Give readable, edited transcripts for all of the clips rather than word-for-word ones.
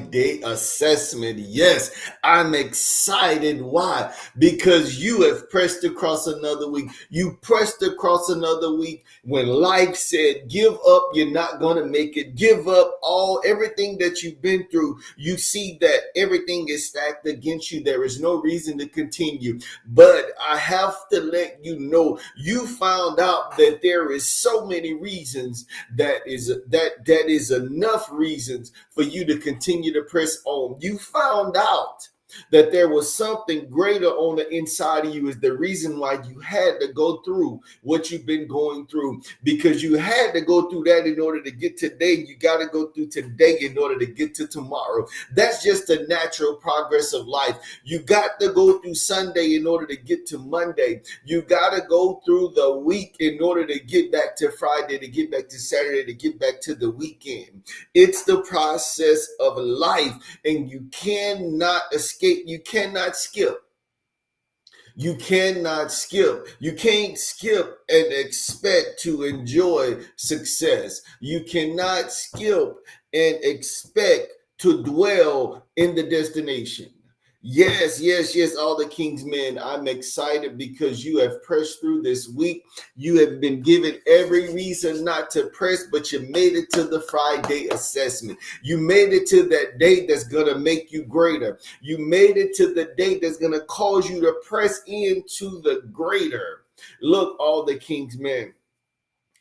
Day assessment. Yes, I'm excited. Why? Because you have pressed across another week. You pressed across another week when life said, give up, you're not going to make it. Give up everything that you've been through. You see that everything is stacked against you. There is no reason to continue. But I have to let you know, you found out that there is so many reasons that is enough reasons for you to continue to press on. You found out that there was something greater on the inside of you is the reason why you had to go through what you've been going through, because you had to go through that in order to get today. You got to go through today in order to get to tomorrow. That's just the natural progress of life. You got to go through Sunday in order to get to Monday. You got to go through the week in order to get back to Friday, to get back to Saturday, to get back to the weekend. It's the process of life, and you cannot escape. You cannot skip. You cannot skip. You can't skip and expect to enjoy success. You cannot skip and expect to dwell in the destination. Yes, yes, yes, all the King's men. I'm excited because you have pressed through this week. You have been given every reason not to press, but you made it to the Friday assessment. You made it to that day that's going to make you greater. You made it to the day that's going to cause you to press into the greater. Look, all the King's men,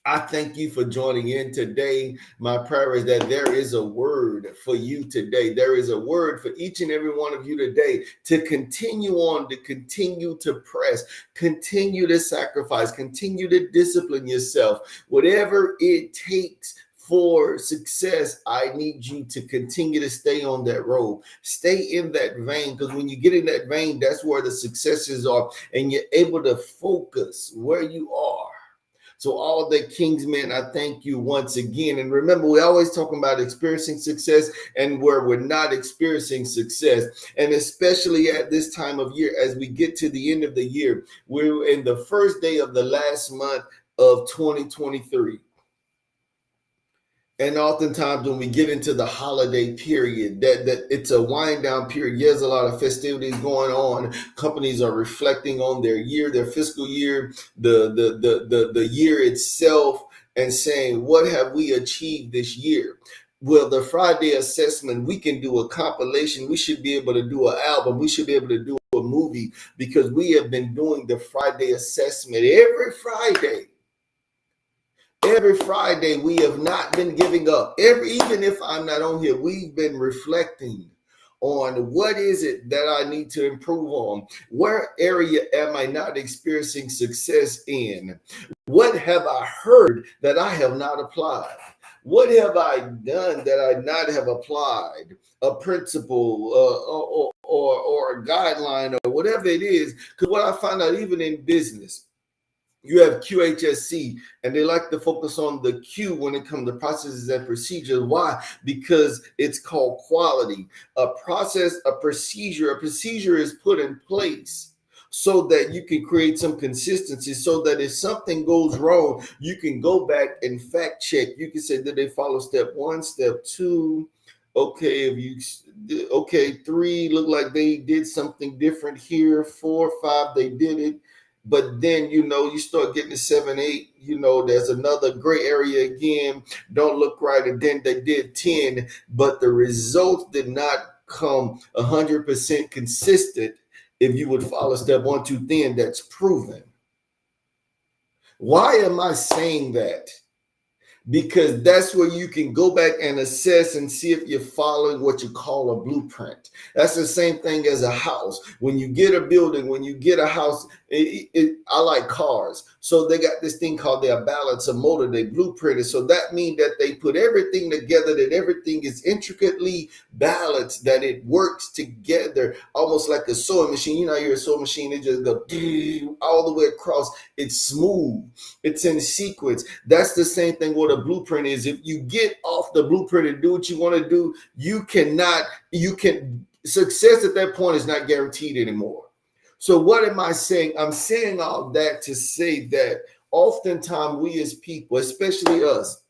I thank you for joining in today. My prayer is that there is a word for you today. There is a word for each and every one of you today to continue on, to continue to press, continue to sacrifice, continue to discipline yourself. Whatever it takes for success, I need you to continue to stay on that road. Stay in that vein, because when you get in that vein, that's where the successes are, and you're able to focus where you are. So all the King's men, I thank you once again. And remember, we always talking about experiencing success and where we're not experiencing success. And especially at this time of year, as we get to the end of the year, we're in the first day of the last month of 2023. And oftentimes when we get into the holiday period, that it's a wind down period. There's a lot of festivities going on. Companies are reflecting on their year, their fiscal year, the year itself, and saying, what have we achieved this year? Well, the Friday assessment, we can do a compilation. We should be able to do an album. We should be able to do a movie, because we have been doing the Friday assessment every Friday. Every Friday, we have not been giving up. Even if I'm not on here, we've been reflecting on what is it that I need to improve on? Where area am I not experiencing success in? What have I heard that I have not applied? What have I done that I not have applied? A principle or a guideline or whatever it is. Because what I find out, even in business, you have QHSC, and they like to focus on the Q when it comes to processes and procedures. Why? Because it's called quality. A process, a procedure is put in place so that you can create some consistency, so that if something goes wrong, you can go back and fact check. You can say, did they follow step 1, step 2? Okay, okay, 3 look like they did something different here. 4, 5, they did it. But then, you start getting to 7, 8, there's another gray area again, don't look right. And then they did 10, but the results did not come 100% consistent. If you would follow step 1, 2, 10, that's proven. Why am I saying that? Because that's where you can go back and assess and see if you're following what you call a blueprint. That's the same thing as a house. When you get a building, when you get a house, I like cars. So they got this thing called their balancer motor. They blueprinted. So that means that they put everything together, that everything is intricately balanced, that it works together, almost like a sewing machine. You're a sewing machine, it just goes all the way across. It's smooth. It's in sequence. That's the same thing with a blueprint is. If you get off the blueprint and do what you want to do, success at that point is not guaranteed anymore. So what am I saying? I'm saying all that to say that oftentimes we as people, especially us,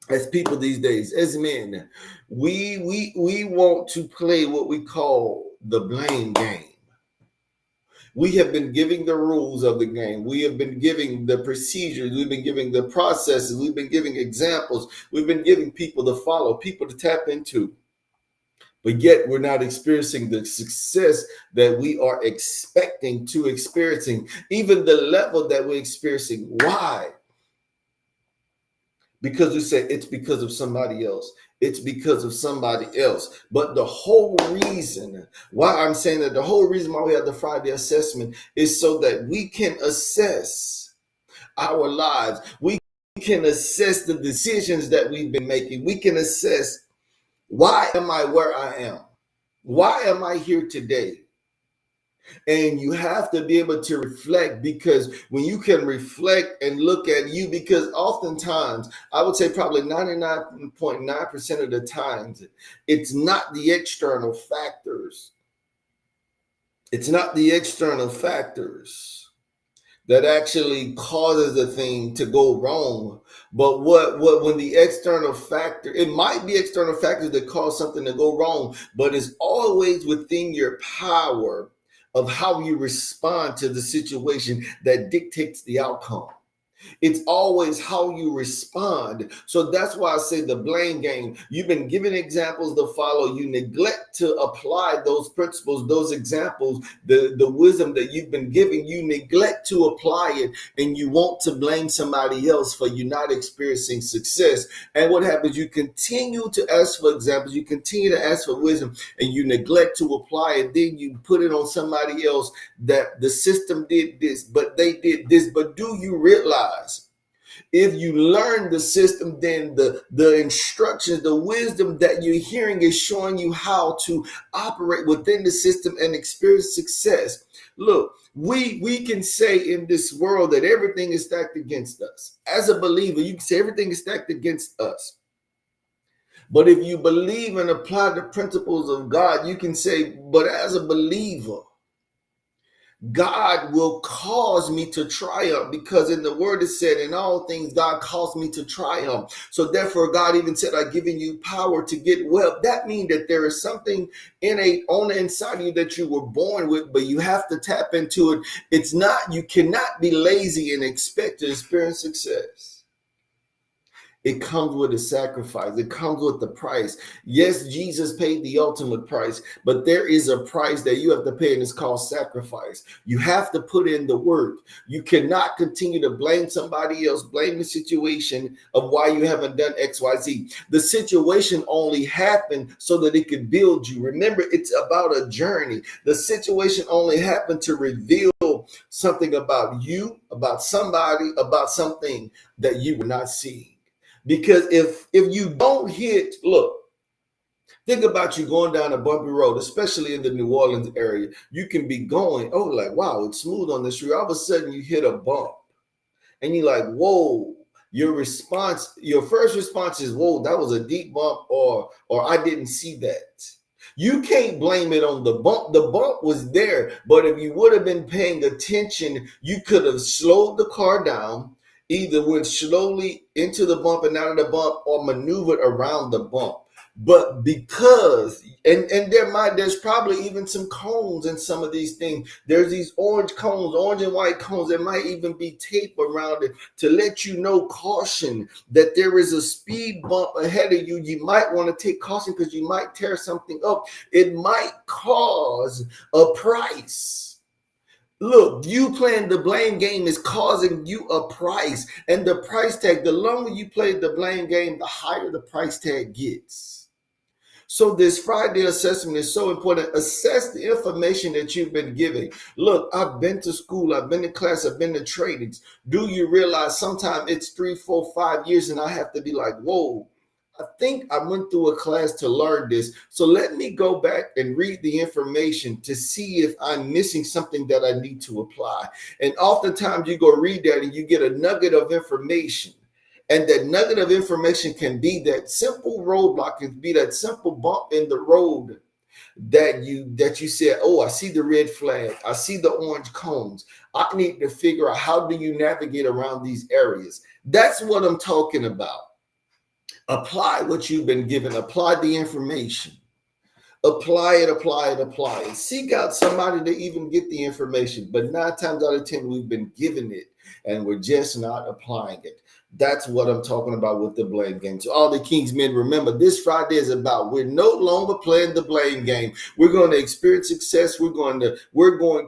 as people these days, as men, we want to play what we call the blame game. We have been giving the rules of the game. We have been giving the procedures. We've been giving the processes. We've been giving examples. We've been giving people to follow, people to tap into. But yet we're not experiencing the success that we are expecting to experiencing, even the level that we're experiencing. Why? Because we say it's because of somebody else. It's because of somebody else. But the whole reason why I'm saying that, the whole reason why we have the Friday assessment is so that we can assess our lives. We can assess the decisions that we've been making. We can assess, why am I where I am? Why am I here today? And you have to be able to reflect, because when you can reflect and look at you, because oftentimes, I would say probably 99.9% of the times, it's not the external factors. It's not the external factors that actually causes a thing to go wrong. But when the external factor, it might be external factors that cause something to go wrong, but it's always within your power of how you respond to the situation that dictates the outcome. It's always how you respond. So that's why I say the blame game. You've been given examples to follow. You neglect to apply those principles, those examples, the wisdom that you've been given. You neglect to apply it, and you want to blame somebody else for you not experiencing success. And what happens? You continue to ask for examples. You continue to ask for wisdom, and you neglect to apply it. Then you put it on somebody else, that the system did this, but they did this. But do you realize, if you learn the system, then the instructions, the wisdom that you're hearing is showing you how to operate within the system and experience success. Look, we can say in this world that everything is stacked against us. As a believer, you can say everything is stacked against us. But if you believe and apply the principles of God, you can say, but as a believer, God will cause me to triumph, because in the word it said, in all things God caused me to triumph. So therefore God even said, I've given you power to get wealth. That means that there is something innate on the inside of you that you were born with, but you have to tap into it. It's not, you cannot be lazy and expect to experience success. It comes with a sacrifice. It comes with the price. Yes, Jesus paid the ultimate price, but there is a price that you have to pay, and it's called sacrifice. You have to put in the work. You cannot continue to blame somebody else, blame the situation of why you haven't done X, Y, Z. The situation only happened so that it could build you. Remember, it's about a journey. The situation only happened to reveal something about you, about somebody, about something that you were not seeing. Because if you don't hit, look, think about you going down a bumpy road, especially in the New Orleans area. You can be going, oh, like, wow, it's smooth on the street. All of a sudden you hit a bump and you're like, whoa. Your first response is, whoa, that was a deep bump, or I didn't see that. You can't blame it on the bump. The bump was there, but if you would have been paying attention, you could have slowed the car down, either went slowly into the bump and out of the bump, or maneuvered around the bump. But because, and there's probably even some cones in some of these things. There's these orange cones, orange and white cones. There might even be tape around it to let you know, caution, that there is a speed bump ahead of you. You might want to take caution because you might tear something up. It might cause a price. Look, you playing the blame game is causing you a price. And the price tag, the longer you play the blame game, the higher the price tag gets. So this Friday assessment is so important. Assess the information that you've been given. Look, I've been to school, I've been to class, I've been to trainings. Do you realize sometimes it's 3, 4, 5 years and I have to be like, whoa, I think I went through a class to learn this. So let me go back and read the information to see if I'm missing something that I need to apply. And oftentimes you go read that and you get a nugget of information. And that nugget of information can be that simple roadblock, can be that simple bump in the road that you said, oh, I see the red flag, I see the orange cones. I need to figure out, how do you navigate around these areas? That's what I'm talking about. Apply what you've been given. Apply the information. Apply it, apply it, apply it. Seek out somebody to even get the information. But 9 times out of 10, we've been given it and we're just not applying it. That's what I'm talking about with the blame game. So all the King's men, remember, this Friday is about, we're no longer playing the blame game. We're going to experience success. We're going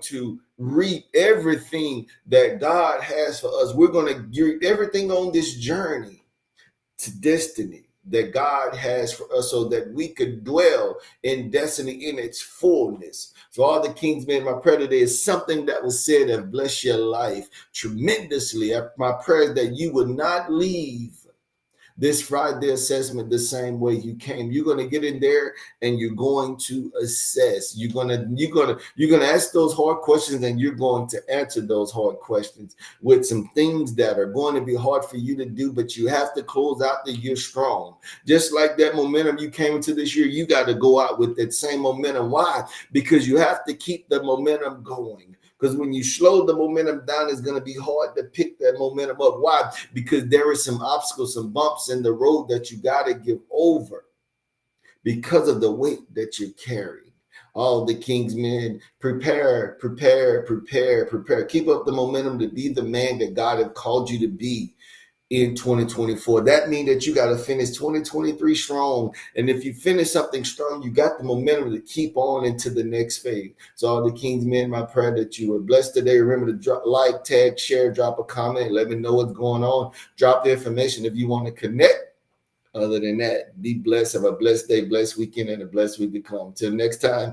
to reap everything that God has for us. We're going to reap everything on this journey to destiny that God has for us, so that we could dwell in destiny in its fullness. So all the King's men, my prayer today is something that was said that bless your life tremendously. My prayer is that you would not leave this Friday assessment the same way you came. You're going to get in there and you're going to assess. You're going to ask those hard questions, and you're going to answer those hard questions with some things that are going to be hard for you to do, but you have to close out the year strong. Just like that momentum you came into this year, you got to go out with that same momentum. Why? Because you have to keep the momentum going. Because when you slow the momentum down, it's going to be hard to pick that momentum up. Why? Because there is some obstacles, some bumps in the road that you got to give over because of the weight that you're carrying. All the King's men, prepare, prepare, prepare, prepare. Keep up the momentum to be the man that God has called you to be in 2024. That means that you got to finish 2023 strong. And if you finish something strong, you got the momentum to keep on into the next phase. So all the King's men, my prayer that you were blessed today. Remember to drop, like, tag, share, drop a comment, let me know what's going on. Drop the information if you want to connect. Other than that, be blessed. Have a blessed day, blessed weekend, and a blessed week to come. Till next time.